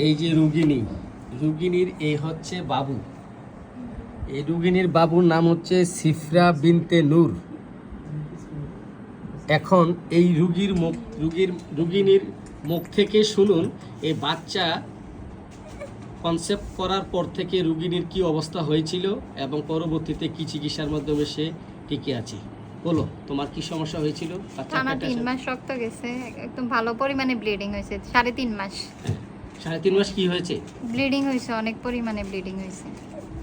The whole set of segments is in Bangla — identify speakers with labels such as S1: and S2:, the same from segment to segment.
S1: এই যে রুগিনীর এই হচ্ছে বাবু। এই রুগিনীর বাবুর নাম হচ্ছে সিফরা বিনতে নূর। এখন এই রুগিনীর মুখ থেকে শুনুন এই বাচ্চা কনসেপ্ট করার পর থেকে রুগিনীর কি অবস্থা হয়েছিল এবং পরবর্তীতে কি চিকিৎসার মাধ্যমে সে টিকে আছে। বলো, তোমার কি সমস্যা হয়েছিল?
S2: টানা 3 মাস রক্ত গেছে, একদম ভালো পরিমাণে ব্লিডিং হয়েছে। 3.5 মাস।
S1: 3.5 মাস কি হয়েছে?
S2: ব্লিডিং হয়েছে, অনেক পরিমাণে ব্লিডিং হয়েছে।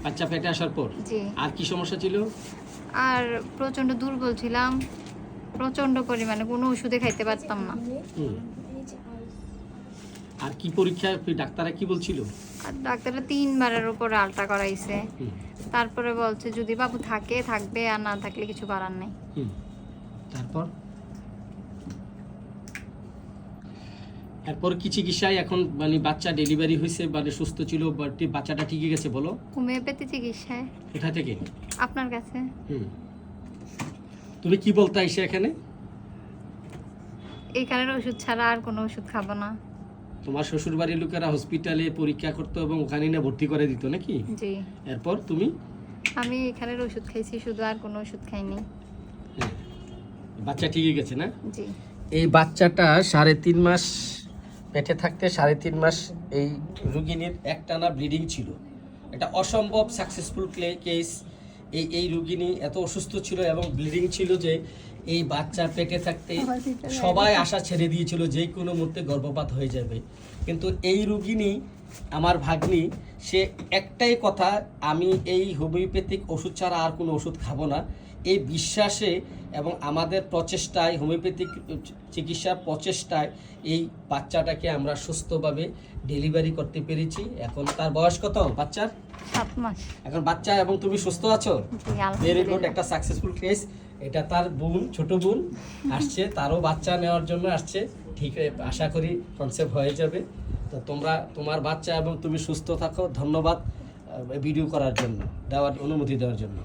S1: বাচ্চা পেটে আসার পর?
S2: জি।
S1: আর কি সমস্যা ছিল?
S2: আর প্রচন্ড দুর্বল ছিলাম, প্রচন্ড পরিমাণে, কোনো ওষুধে খাইতে পারতাম না।
S1: আর কি পরীক্ষা ডাক্তাররা কি বলছিল?
S2: আর ডাক্তাররা 3 বারের উপরে আলট্রা করাইছে। তারপরে বলছে যদি বাবু থাকে থাকবে, আর না থাকলে কিছু করার নাই।
S1: এরপর কি চিকিৎসায় এখন মানে বাচ্চা ডেলিভারি হয়েছে, মানে সুস্থ ছিল, বাচ্চাটা ঠিকই গেছে? বলো।
S2: হোমিওপ্যাথি চিকিৎসায়।
S1: কোথা থেকে?
S2: আপনার কাছে।
S1: তুমি কি বলতে আইসে এখানে?
S2: এখানের ওষুধ ছাড়া আর কোনো ওষুধ খাবো না।
S1: তোমার শ্বশুর বাড়ির লোকেরা হসপিটালে পরীক্ষা করতো এবং ওখানে না ভর্তি করে দিত নাকি?
S2: জি।
S1: এরপর তুমি?
S2: আমি এখানের ওষুধ খাইছি শুধু, আর কোনো ওষুধ খাইনি।
S1: বাচ্চা ঠিকই গেছে না?
S2: জি।
S1: এই বাচ্চাটা 3.5 মাস পেটে থাকতে 3.5 মাস এই রুগিনীর একটানা ব্লিডিং ছিল। এটা অসম্ভব সাকসেসফুল কেস। এই রুগিনী এত অসুস্থ ছিল এবং ব্লিডিং ছিল যে এই বাচ্চা পেটে থাকতে সবাই আশা ছেড়ে দিয়েছিল যে কোনো মুহূর্তে গর্ভপাত হয়ে যাবে। কিন্তু এই রুগিনী, আমার ভাগ্নি, সে একটাই কথা, আমি এই হোমিওপ্যাথিক ওষুধ ছাড়া আর কোনো ওষুধ খাবো না। এই বিশ্বাসে এবং আমাদের প্রচেষ্টায়, হোমিওপ্যাথিক চিকিৎসার প্রচেষ্টায় এই বাচ্চাটাকে আমরা সুস্থভাবে ডেলিভারি করতে পেরেছি। এখন তার বয়স কত বাচ্চার?
S2: 7 মাস।
S1: এখন বাচ্চা এবং তুমি সুস্থ আছো? ভেরি গুড, একটা সাকসেসফুল কেস। এটা তার বোন, ছোট বোন আসছে, তারও বাচ্চা নেওয়ার জন্য আসছে। ঠিক, আশা করি কনসেপ্ট হয়ে যাবে। তো তোমার বাচ্চা এবং তুমি সুস্থ থাকো। ধন্যবাদ ভিডিও করার জন্য, অনুমতি দেওয়ার জন্য।